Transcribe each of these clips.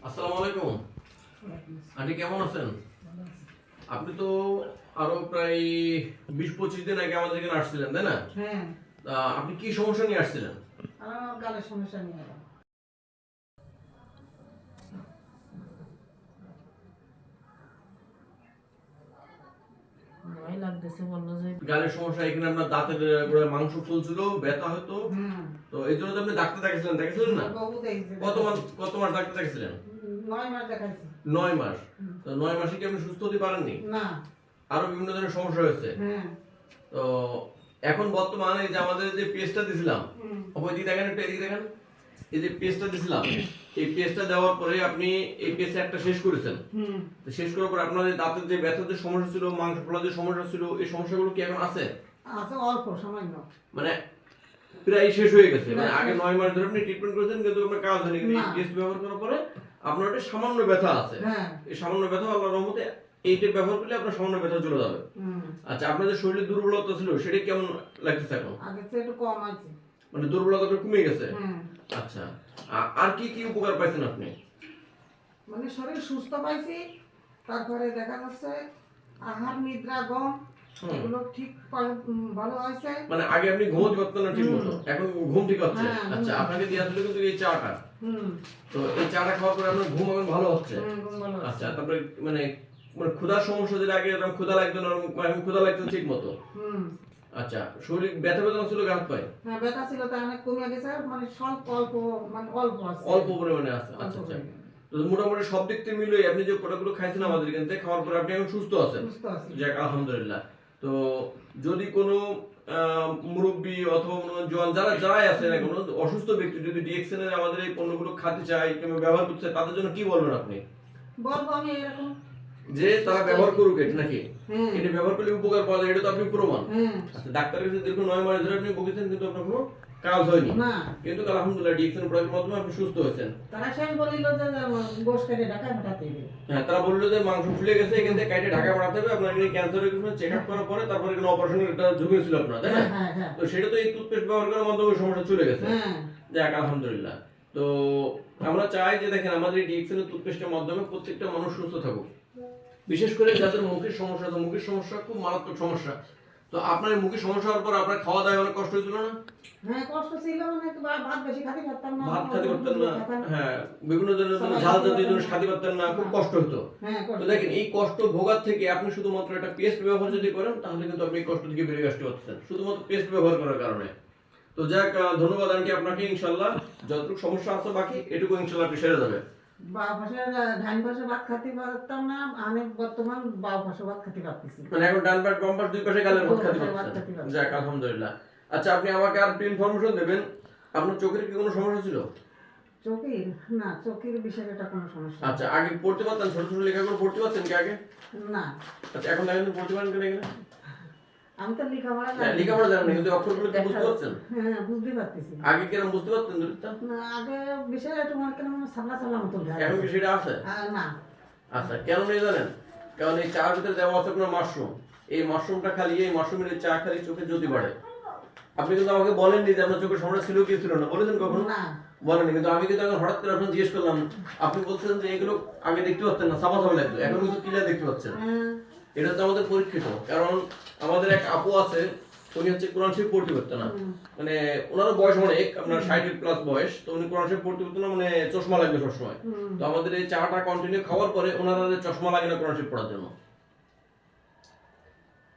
আসসালামু আলাইকুম। আন্টি কেমন আছেন? আপনি তো আরো প্রায় 20-25 দিন আগে আমাদের এখানে আসছিলেন, তাই না? হ্যাঁ, আপনি কি সমস্যা নিয়ে আসছিলেন? আমার গালের সমস্যা নিয়ে এলাম। ভয় লাগতেছে, বললো যে গালের সমস্যা, এখানে আপনার দাঁতের গোড়ায় মাংস ফুলছিল, ব্যথা হতো। হুম, তো এই জন্য তো আপনি ডাক্তার দেখাইছিলেন না? বাবু দেখছে। কত মাস ডাক্তার দেখাইছিলেন? 9 মাস দেখাইছি। 9 মাস। তো 9 মাসে কি আপনি সুস্থ হতে পারেননি? না। আরো বিভিন্ন ধরনের সমস্যা হয়েছে। হ্যাঁ। তো এখন বর্তমানে যে আমাদের যে পেস্টটা দিছিলাম, হুম, এদিকে দেখেন, একটু এদিকে দেখেন, এই যে পেস্টটা দিছিলাম, এই পেস্টটা দেওয়ার পরে আপনি এই পেস্টে একটা শেষ করেছেন। হুম। তো শেষ করার পর আপনাদের দাঁতের যে ব্যথার যে সমস্যা ছিল, মাংস ফোলার যে সমস্যা ছিল, এই সমস্যাগুলো কি এখন আছে? আছে অল্প সামান্য। মানে প্রায় শেষ হয়ে গেছে। মানে আগে 9 মাস ধরে আপনি ট্রিটমেন্ট করেছেন, কিন্তু আপনার কাজ হয়নি। কিন্তু এই পেস্ট ব্যবহার করার পরে আপনার একটা সামান্য ব্যথা আছে। হ্যাঁ। এই সামান্য ব্যথা আল্লাহর রহমতে এইটা ব্যবহার করলে আপনার সামান্য ব্যথা চলে যাবে। হুম। আচ্ছা, আপনাদের শরীরে দুর্বলতা ছিল, সেটা কেমন লাগতেছে এখন? আগে তো একটু কম আছে। মানে দুর্বলতাটা কমে গেছে? হুম। আচ্ছা, আর কি কি উপকার পাইছেন আপনি? মানে শরীর সুস্থ পাইছি। তারপরে দেখা যাচ্ছে আহার নিদ্রা গম এগুলো ঠিক ভালো হয়েছে। মানে আগে আপনি ঘুমোতে পারতেন না ঠিক মতো, এখন ঘুম ঠিক হচ্ছে। হ্যাঁ, আচ্ছা, আপনাকে দেওয়া ছিল কিন্তু এই চাটা। হুম। তো এই চাটা খাওয়ার পরে আপনার ঘুম এখন ভালো হচ্ছে। ঘুম ভালো হচ্ছে। আচ্ছা, তারপরে মানে মানে ক্ষুধার সমস্যা, যেটা আগে এরকম ক্ষুধা লাগতো না, এখন ক্ষুধা লাগতো ঠিক মতো। হুম। আচ্ছা, শরীর ব্যথা বেদনা ছিল হাত পায়ে? হ্যাঁ, ব্যথা ছিল তা অনেক কমে গেছে, মানে স্বল্প অল্প, মানে অল্প আছে। অল্প পরিমাণে আছে। অল্প আচ্ছা আচ্ছা। পরিমাণে। তো মোটামুটি সব দিক থেকে মিলিয়ে আপনি যে প্রোডাক্টগুলো খাইছেন আমাদের এখান থেকে, খাওয়ার পরে আপনি এখন সুস্থ আছেন? সুস্থ আছি। যাক, আলহামদুলিল্লাহ। তো যদি কোনো মুরব্বী অথবা জোয়ান যারাই আছে না, কোনো অসুস্থ ব্যক্তি যদি ডিএক্সএন এর আমাদের এই পণ্যগুলো খেতে চায় কিংবা ব্যবহার করতে চায়, তাদের জন্য কি বলবেন আপনি? বলবো আমি এরকম যে তারা ব্যবহার করুক এটা, নাকি হ্যাঁ। এটা ব্যবহার করলে উপকার পাওয়া যায়, এটা তো আপনি প্রমাণ। হ্যাঁ। আচ্ছা, ডাক্তারের কাছে দীর্ঘ 9 মাস ধরে আপনি ভুগেছেন, কিন্তু আপনার কোনো কাজ হয়নি। না। কিন্তু আলহামদুলিল্লাহ ডিএক্সএন প্রোডাক্টের মাধ্যমে আপনি সুস্থ হয়েছেন। তারা শেষ বলিল যে গোশ কেটে ঢাকায় পাঠাতে হবে। হ্যাঁ, তারা বললো যে মাংস ফুলে গেছে, এখান থেকে কেটে ঢাকা পাঠাতে হবে। আপনার এখানে ক্যান্সারের কিছু চেকআপ করার পরে তারপরে এখানে অপারেশনের একটা ঝুঁকি ছিল আপনার, তাই না? হ্যাঁ, হ্যাঁ। তো সেটা তো এই টুথপেস্ট ব্যবহার করার মাধ্যমে সমস্যা চলে গেছে। হ্যাঁ। যাক, আলহামদুলিল্লাহ। তো আমরা চাই যে দেখেন, আমাদের এই ডিএক্সএন এর টুথপেস্টের মাধ্যমে প্রত্যেকটা মানুষ সুস্থ থাকুক। বিশেষ করে যাদের মুখের সমস্যা আছে, মুখের সমস্যা খুব মারাত্মক সমস্যা। তো আপনার এই মুখের সমস্যা হওয়ার পর আপনার খাওয়া দাওয়া অনেক কষ্ট হয়েছিল না? হ্যাঁ, কষ্ট ছিল, মানে ভাত বেশি খেতে পারতাম না। ভাত খেতে পারতেন না, হ্যাঁ, বিভিন্ন ধরনের ঝাল জাতীয় জিনিস খেতে পারতেন না, খুব কষ্ট হতো। হ্যাঁ, তো দেখেন, এই কষ্ট ভোগার থেকে আপনি শুধুমাত্র একটা পেস্ট ব্যবহার যদি করেন, তাহলে কিন্তু আপনি এই কষ্ট থেকে বেরিয়ে আসতে পারছেন, শুধুমাত্র পেস্ট ব্যবহার করার কারণে। তো যাক, ধন্যবাদ আন্টি আপনাকে। ইনশাআল্লাহ যতটুকু সমস্যা আছে বাকি, এটুকু ইনশাআল্লাহ আপনি সেরে যাবে। বাও পাশে ডান পাশে ভাত খেতে পারতাম না, আমি বর্তমান বাও পাশে ভাত খেতে পারতেছি। মানে এখন ডান পাশ বাম পাশ দুই পাশে গালের ভাত খেতে ভাত পারছেন। খেতে পারছি। যাক, আলহামদুলিল্লাহ। আচ্ছা, আপনি আমাকে আর একটু ইনফরমেশন দেবেন, আপনার চোখের কি কোনো সমস্যা ছিল? চোখের না, চোখের বিষয়টা কোনো সমস্যা আচ্ছা, আগে পড়তে পারতেন? ছোট ছোট লেখাগুলো পড়তে পারতেন কি আগে? না। আচ্ছা, এখন দেখেন পড়তে পারেন কিনা এখানে? আমি তো লেখাপড়া লেখাপড়া জানেন না, কিন্তু অক্ষরগুলো কি বুঝতে পারছেন? হ্যাঁ, বুঝতে পারতেছি। আগে কিরকম বুঝতে পারতেন দুইটা? না, আগে বিষয়টা তোমার কেন সামলা সামলা মতো লাগে। এখন কি সেটা আছে? না। আচ্ছা, কেন নেই জানেন? কারণ এই চার ভিতরে দেওয়া আছে আপনার মাশরুম। এই মাশরুমটা খালি, এই মাশরুমের চা খালি চোখে জ্যোতি বাড়ে। আপনি কিন্তু আমাকে বলেননি যে আপনার চোখের সমস্যা ছিল কি ছিল না, বলেছেন কখনো? না। বলেননি, কিন্তু আমি কিন্তু এখন হঠাৎ করে আপনাকে জিজ্ঞেস করলাম, আপনি বলছেন যে এগুলো আগে দেখতে পাচ্ছেন না, সাফা সাফা লাগতো, এখন কিন্তু ক্লিয়ার দেখতে পাচ্ছেন। হ্যাঁ। এটা তো আমাদের পরীক্ষিত। কারণ আমাদের এক আপু আছে, উনি হচ্ছে কোরআন শরীফ পড়তে পারতেন না। মানে ওনারও বয়স অনেক, আপনার 60+ বয়স। তো উনি কোরআন শরীফ পড়তে পারতেন না, মানে চশমা লাগবে সবসময়। তো আমাদের এই চাটা কন্টিনিউ খাওয়ার পরে ওনার আর চশমা লাগে না কোরআন শরীফ পড়ার জন্য।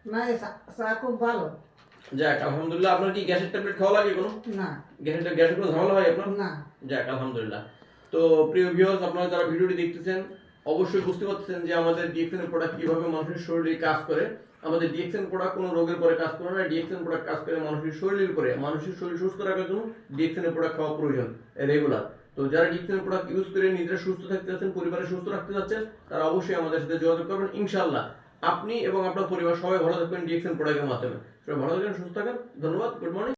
না, এই চা খুব ভালো। যাক, আলহামদুলিল্লাহ। আপনার কি গ্যাসের ট্যাবলেট খাওয়া লাগে কোনো? না। গ্যাসের কোনো ঝামেলা হয় আপনার? না। যাক, আলহামদুলিল্লাহ। তো প্রিয় ভিউয়ার্স, আপনারা যারা ভিডিওটি দেখতেছেন, অবশ্যই বুঝতে পারছেন যে আমাদের ডিএক্সএন এর প্রোডাক্ট কিভাবে মানুষের শরীরে কাজ করে। আমাদের ডিএক্সএন প্রোডাক্ট কোনো রোগের পরে কাজ করে না, ডিএক্সএন প্রোডাক্ট কাজ করে মানুষের শরীরের উপরে। মানুষের শরীর সুস্থ রাখার জন্য ডিএক্সএন এর প্রোডাক্ট খাওয়া প্রয়োজন রেগুলার। তো যারা ডিএক্সএন এর প্রোডাক্ট ইউজ করে নিজেরা সুস্থ থাকতে যাচ্ছেন, পরিবারে সুস্থ রাখতে যাচ্ছেন, তারা অবশ্যই আমাদের সাথে যোগাযোগ করবেন। ইনশাআল্লাহ আপনি এবং আপনার পরিবার সবাই ভালো থাকবেন ডিএক্সএন প্রোডাক্টের মাধ্যমে। সবাই ভালো থাকবেন, সুস্থ থাকেন। ধন্যবাদ। Good morning.